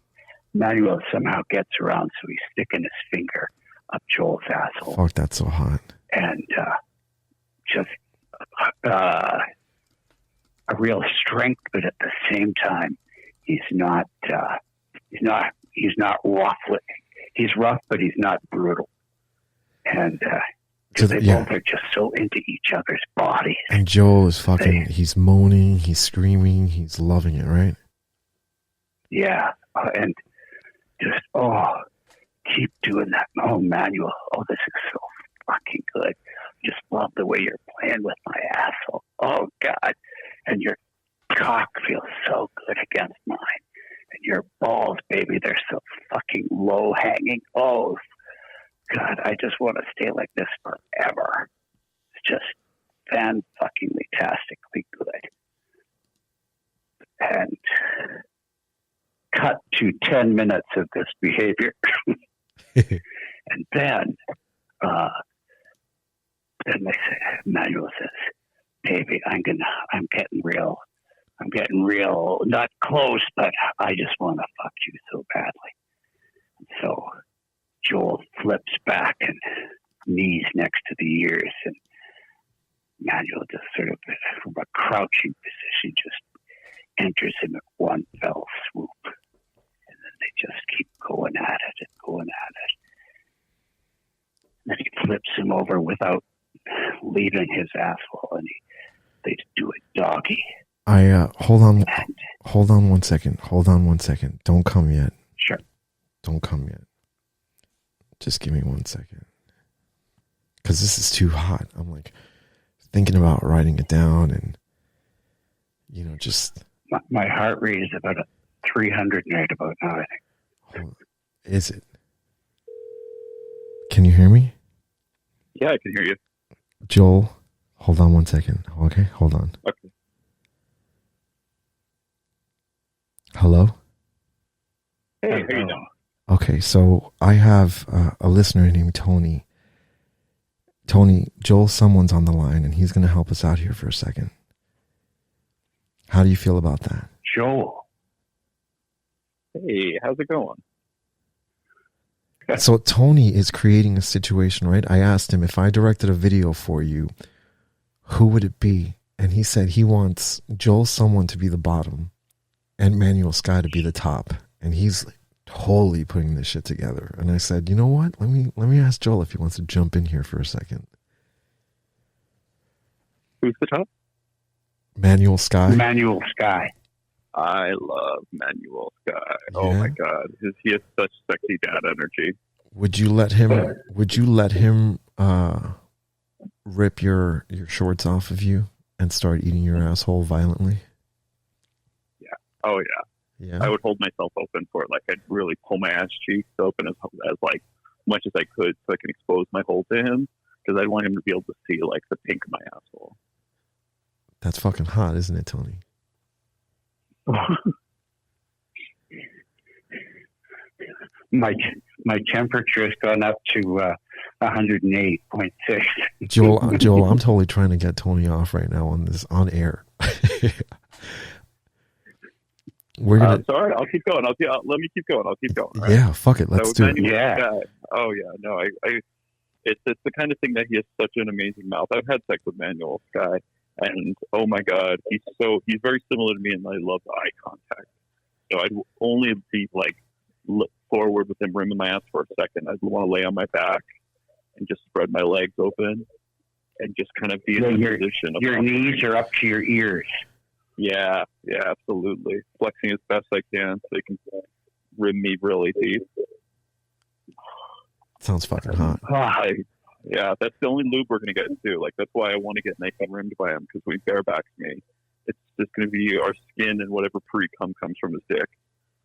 Speaker 2: Manuel somehow gets around, so he's sticking his finger up Joel's asshole.
Speaker 1: Fuck, that's so hot.
Speaker 2: And just a real strength, but at the same time, he's not ruffling. he's rough, but he's not brutal. And because they both are just so into each other's bodies.
Speaker 1: And Joel is fucking, he's moaning, he's screaming, he's loving it, right?
Speaker 2: Yeah. And just, keep doing that. Oh, Manuel. Oh, this is so fucking good. Just love the way you're playing with my asshole. Oh, God. And your cock feels so good against mine. And your balls, baby, they're so fucking low hanging. Oh, God, I just want to stay like this forever. It's just fan-fucking-tastically good. And cut to 10 minutes of this behavior. And then Manuel says, baby, I'm getting real, not close, but I just want to fuck you so badly. So Joel flips back and knees next to the ears, and Manuel just sort of from a crouching position just enters him at one fell swoop. And then they just keep going at it and going at it. And then he flips him over without leaving his asshole, and they do it doggy.
Speaker 1: Hold on 1 second. Don't come yet.
Speaker 2: Sure.
Speaker 1: Don't come yet. Just give me 1 second. Because this is too hot. I'm like thinking about writing it down and, just.
Speaker 2: My heart rate is about 300 right about now, I think.
Speaker 1: Is it? Can you hear me?
Speaker 3: Yeah, I can hear you.
Speaker 1: Joel, hold on 1 second. Okay, hold on.
Speaker 3: Okay.
Speaker 1: Hello?
Speaker 3: Hey, how you doing?
Speaker 1: Okay, so I have a listener named Tony. Tony, Joel, someone's on the line, and he's going to help us out here for a second. How do you feel about that?
Speaker 2: Joel.
Speaker 3: Hey, how's it going?
Speaker 1: So Tony is creating a situation, right? I asked him, if I directed a video for you, who would it be? And he said he wants Joel someone to be the bottom and Manuel Sky to be the top. And he's totally putting this shit together. And I said, you know what? Let me ask Joel if he wants to jump in here for a second.
Speaker 3: Who's the top?
Speaker 1: Manuel Sky.
Speaker 2: Manuel Sky.
Speaker 3: I love Manuel Sky.
Speaker 1: Yeah.
Speaker 3: Oh my God, he has such sexy dad energy.
Speaker 1: Would you let him rip your shorts off of you and start eating your asshole violently?
Speaker 3: Yeah. Oh yeah.
Speaker 1: Yeah.
Speaker 3: I would hold myself open for it. Like I'd really pull my ass cheeks open as like much as I could so I can expose my hole to him, because I'd want him to be able to see like the pink of my asshole.
Speaker 1: That's fucking hot, isn't it, Tony?
Speaker 2: My temperature has gone up to 108.6.
Speaker 1: Joel, I'm totally trying to get Tony off right now on air. We're gonna.
Speaker 3: Sorry, I'll keep going. Let me keep going. I'll keep going. Right?
Speaker 1: Yeah, fuck it. Let's do it.
Speaker 2: Yeah.
Speaker 3: Oh yeah. No, it's the kind of thing that he has such an amazing mouth. I've had sex with Manuel Sky, and oh my God, he's very similar to me, and I love eye contact. So I'd only be like look forward with him rimming my ass for a second. I'd want to lay on my back and just spread my legs open and just kind of be in a position.
Speaker 2: Your knees are up to your ears.
Speaker 3: Yeah, absolutely. Flexing as best I can so they can rim me really deep.
Speaker 1: Sounds fucking hot.
Speaker 3: Yeah, that's the only lube we're going to get into. Like, that's why I want to get nice and rimmed by him, because when he barebacks me, it's just going to be our skin and whatever pre-cum comes from his dick.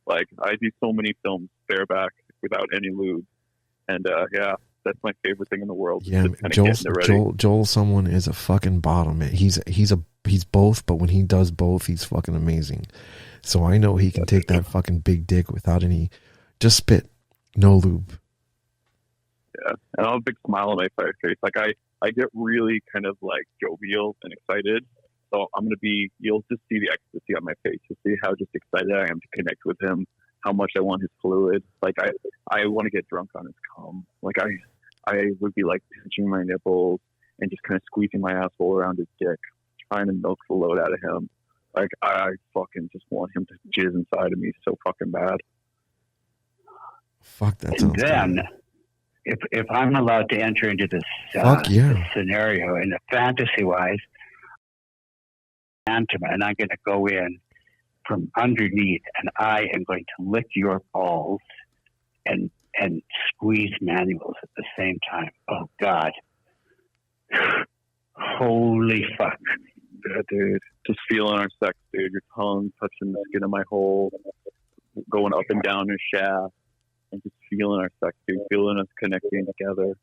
Speaker 3: Like, I do so many films bareback without any lube. And, yeah, that's my favorite thing in the world.
Speaker 1: Yeah, Joel someone is a fucking bottom. He's both, but when he does both, he's fucking amazing. So I know he can take that fucking big dick without any, just spit, no lube.
Speaker 3: Yeah, and I'll have a big smile on my face. Like I get really kind of like jovial and excited. So you'll just see the ecstasy on my face. You'll see how just excited I am to connect with him, how much I want his fluid. Like I want to get drunk on his cum. Like I would be like pinching my nipples and just kind of squeezing my asshole around his dick, trying to milk the load out of him. Like I fucking just want him to jizz inside of me so fucking bad.
Speaker 1: Fuck, that
Speaker 2: And
Speaker 1: sounds
Speaker 2: then,
Speaker 1: good.
Speaker 2: if I'm allowed to enter into this,
Speaker 1: Fuck yeah.
Speaker 2: this scenario, in a fantasy-wise, and I'm going to go in from underneath, and I am going to lick your balls and squeeze manuals at the same time. Oh God! Holy fuck!
Speaker 3: Yeah, dude. Just feeling our sex, dude. Your tongue touching the skin of my hole, going up and down your shaft, and just feeling our sex, dude. Feeling us connecting together,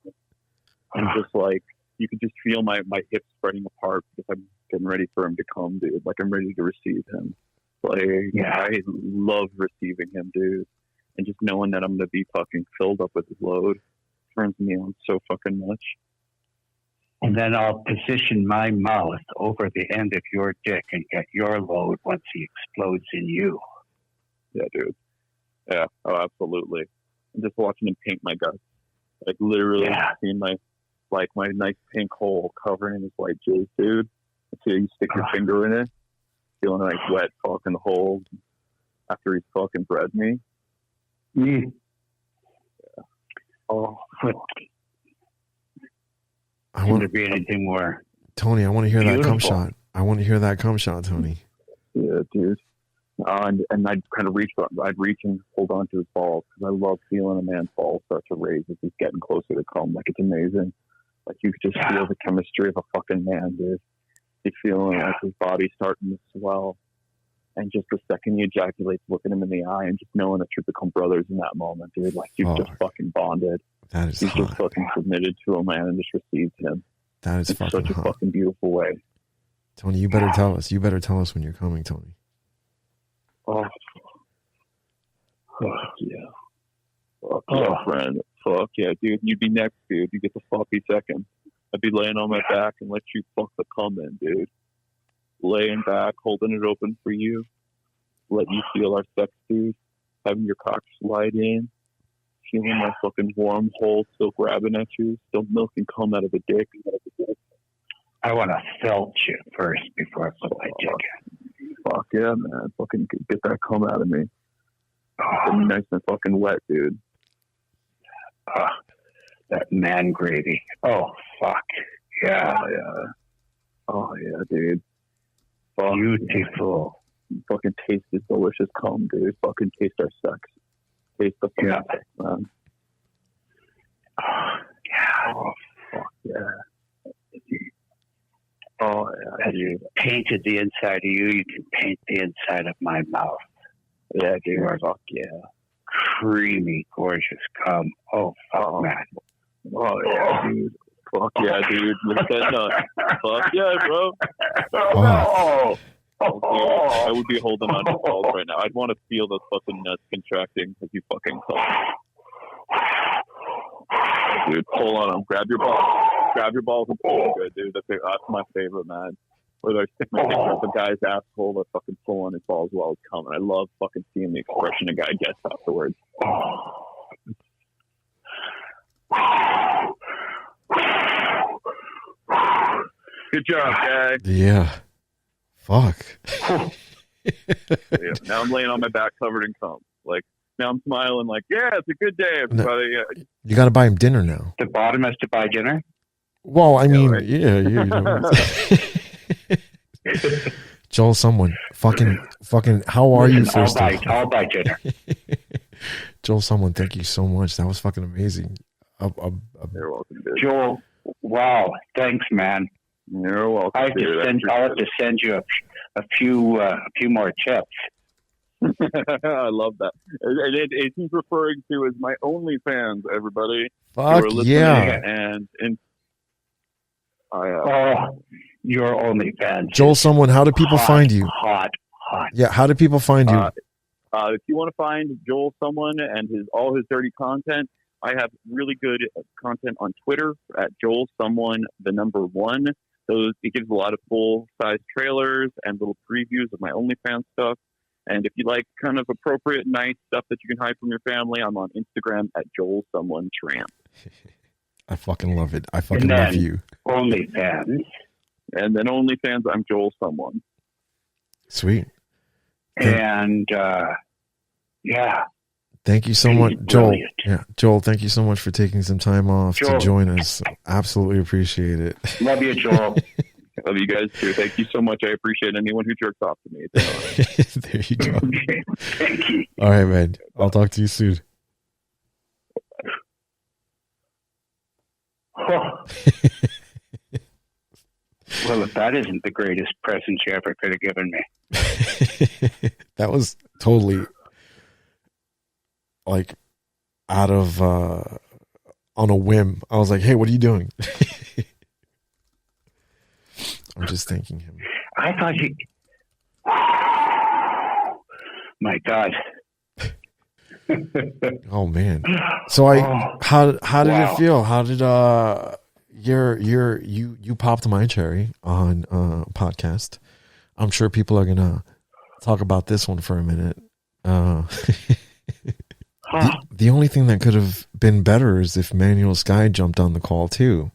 Speaker 3: and just like you could just feel my hips spreading apart because I'm getting ready for him to come, dude. Like I'm ready to receive him. Like I love receiving him, dude. And just knowing that I'm gonna be fucking filled up with his load turns me on so fucking much.
Speaker 2: And then I'll position my mouth over the end of your dick and get your load once he explodes in you.
Speaker 3: Yeah, dude. Yeah, oh, absolutely. And just watching him paint my guts. Like, literally seeing my nice pink hole covering in his white jizz, dude. Until you stick your finger in it, feeling like wet fucking hole after he's fucking bred me.
Speaker 2: Mm.
Speaker 3: Yeah.
Speaker 2: Oh,
Speaker 1: I want
Speaker 2: to be anything more.
Speaker 1: Tony, I want to hear
Speaker 2: beautiful.
Speaker 1: that cum shot. I want to hear that cum shot, Tony.
Speaker 3: Yeah, dude. And I'd kind of I'd reach and hold on to his balls because I love feeling a man's balls start to raise as he's getting closer to cum. Like, it's amazing. Like, you could just feel the chemistry of a fucking man, dude. You're feeling like his body's starting to swell. And just the second he ejaculates, looking him in the eye and just knowing that you've become brothers in that moment, dude. Like, you've just fucking bonded.
Speaker 1: That is
Speaker 3: You've
Speaker 1: hot.
Speaker 3: just fucking submitted to a man and just received him.
Speaker 1: That is
Speaker 3: it's
Speaker 1: fucking
Speaker 3: such a
Speaker 1: hot.
Speaker 3: fucking beautiful way.
Speaker 1: Tony, you better tell us. You better tell us when you're coming, Tony.
Speaker 3: Oh, fuck yeah. Fuck yeah, friend. Fuck yeah, dude. You'd be next, dude. You get the fucky second. I'd be laying on my back and let you fuck the cum in, dude. Laying back, holding it open for you. Let you feel our sex, dude. Having your cock slide in. Feeling my fucking warm hole still grabbing at you. Still milking cum out of the dick.
Speaker 2: I want to filch you first before I put my dick in.
Speaker 3: Fuck yeah, man. Fucking get that cum out of me. Get me nice and fucking wet, dude.
Speaker 2: That man gravy. Oh, fuck. Yeah.
Speaker 3: Oh, yeah, dude. Fuck,
Speaker 2: beautiful.
Speaker 3: Yeah. Fucking taste this delicious cum, dude. Fucking taste our sex. Taste the fucking sex, man. Oh, fuck yeah. Oh, yeah.
Speaker 2: As you painted the inside of you, you can paint the inside of my mouth.
Speaker 3: Yeah, dude. Fuck yeah.
Speaker 2: Creamy, gorgeous cum. Oh, fuck, man.
Speaker 3: Oh, yeah, dude. Fuck yeah, dude. Lick that nut. Fuck yeah, bro.
Speaker 1: Oh.
Speaker 3: I would be holding on to balls right now. I'd want to feel those fucking nuts contracting as you fucking come. Dude, pull on them. Grab your balls and pull them good, dude. That's my favorite, man. Whether I stick my dick up a guy's asshole or fucking pull on his balls while it's coming. I love fucking seeing the expression a guy gets afterwards. Good job, guy.
Speaker 1: Yeah. Fuck.
Speaker 3: Yeah, now I'm laying on my back covered in cum. Like, now I'm smiling like, yeah, it's a good day, everybody.
Speaker 1: No, you got to buy him dinner now.
Speaker 2: The bottom has to buy dinner?
Speaker 1: Well, I mean,
Speaker 3: right.
Speaker 1: yeah. You know. Joel, someone. Fucking, how are you first?
Speaker 2: I'll buy dinner.
Speaker 1: Joel, someone, thank you so much. That was fucking amazing.
Speaker 3: You're welcome, dude.
Speaker 2: Joel, wow. Thanks, man.
Speaker 3: You're welcome.
Speaker 2: I'll have to send you a few more tips.
Speaker 3: I love that. He's referring to as my OnlyFans, everybody.
Speaker 1: Fuck yeah.
Speaker 3: And
Speaker 2: your OnlyFans.
Speaker 1: Joel, someone, how do people find you?
Speaker 2: Hot.
Speaker 1: Yeah, how do people find you?
Speaker 3: If you want to find Joel Someone and all his dirty content, I have really good content on Twitter at Joel Someone, the number 1. It gives a lot of full-size trailers and little previews of my OnlyFans stuff. And if you like kind of appropriate, nice stuff that you can hide from your family, I'm on Instagram at Joel Someone Tramp.
Speaker 1: I fucking love it. I fucking love you.
Speaker 2: OnlyFans.
Speaker 3: And then OnlyFans, I'm Joel Someone.
Speaker 1: Sweet.
Speaker 2: And,
Speaker 1: Thank you so much, Joel.
Speaker 2: Brilliant.
Speaker 1: Yeah, Joel, thank you so much for taking some time off to
Speaker 2: Joel.
Speaker 1: join us. Absolutely appreciate it.
Speaker 2: Love you, Joel.
Speaker 3: Love you guys too. Thank you so much. I appreciate anyone who jerks off to me.
Speaker 1: There you go.
Speaker 2: Okay. Thank you.
Speaker 1: All right, man. I'll talk to you soon.
Speaker 2: Oh. Well, if that isn't the greatest present you ever could have given me.
Speaker 1: That was totally like out of on a whim. I was like, hey, what are you doing? I'm just thanking him.
Speaker 2: I thought you. My God.
Speaker 1: Oh man. So how did
Speaker 2: Wow.
Speaker 1: it feel? How did you popped my cherry on podcast. I'm sure people are gonna talk about this one for a minute. The only thing that could have been better is if Manuel Sky jumped on the call too.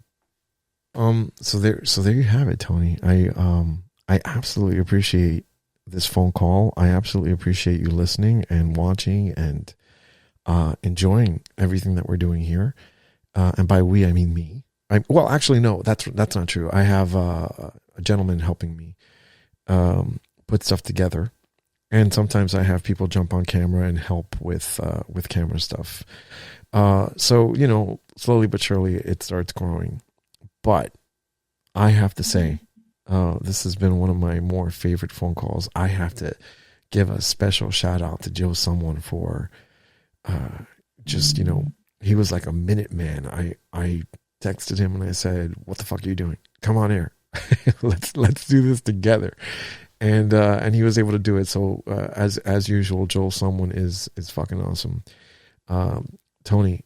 Speaker 1: So there you have it, Tony. I absolutely appreciate this phone call. I absolutely appreciate you listening and watching and enjoying everything that we're doing here. And by we, I mean me. Well, actually, no, that's not true. I have a gentleman helping me put stuff together, and sometimes I have people jump on camera and help with camera stuff. So slowly but surely it starts growing. But I have to say, this has been one of my more favorite phone calls. I have to give a special shout out to Joe Someone for just he was like a minute man. I texted him and I said, "What the fuck are you doing? Come on here, let's do this together." And he was able to do it. So as usual, Joel Someone is fucking awesome. Tony,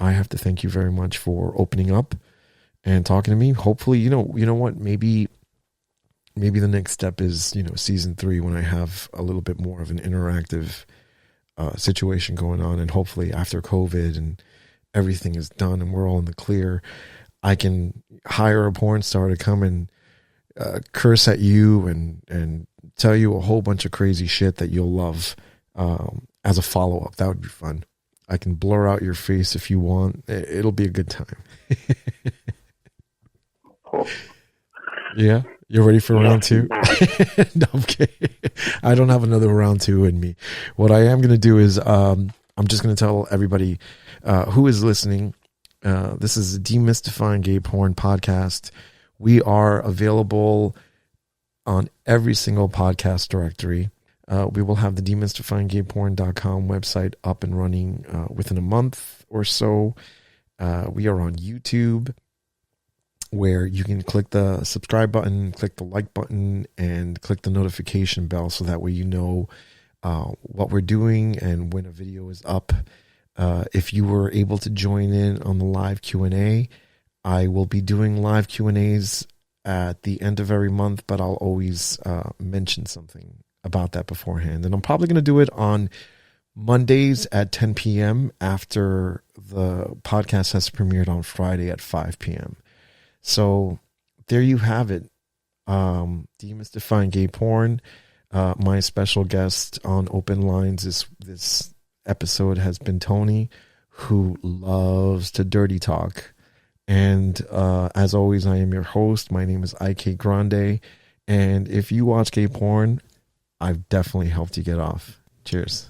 Speaker 1: I have to thank you very much for opening up and talking to me. Hopefully, you know what, maybe the next step is season 3, when I have a little bit more of an interactive situation going on, and hopefully after COVID and everything is done and we're all in the clear, I can hire a porn star to come and curse at you and tell you a whole bunch of crazy shit that you'll love as a follow-up. That would be fun. I can blur out your face if you want. It'll be a good time. Yeah, you're ready for round 2? No, I'm kidding. I don't have another round 2 in me. What I am going to do is I'm just going to tell everybody who is listening. This is a Demystifying Gay Porn podcast. We are available on every single podcast directory. We will have the demystifyinggayporn.com website up and running within a month or so. We are on YouTube, where you can click the subscribe button, click the like button, and click the notification bell, so that way you know what we're doing and when a video is up. If you were able to join in on the live Q&A, I will be doing live Q&As at the end of every month, but I'll always mention something about that beforehand. And I'm probably going to do it on Mondays at 10 p.m. after the podcast has premiered on Friday at 5 p.m. So there you have it. Demystifying Gay Porn. My special guest on Open Lines this episode has been Tony, who loves to dirty talk. And as always, I am your host. My name is IK Grande. And if you watch gay porn, I've definitely helped you get off. Cheers.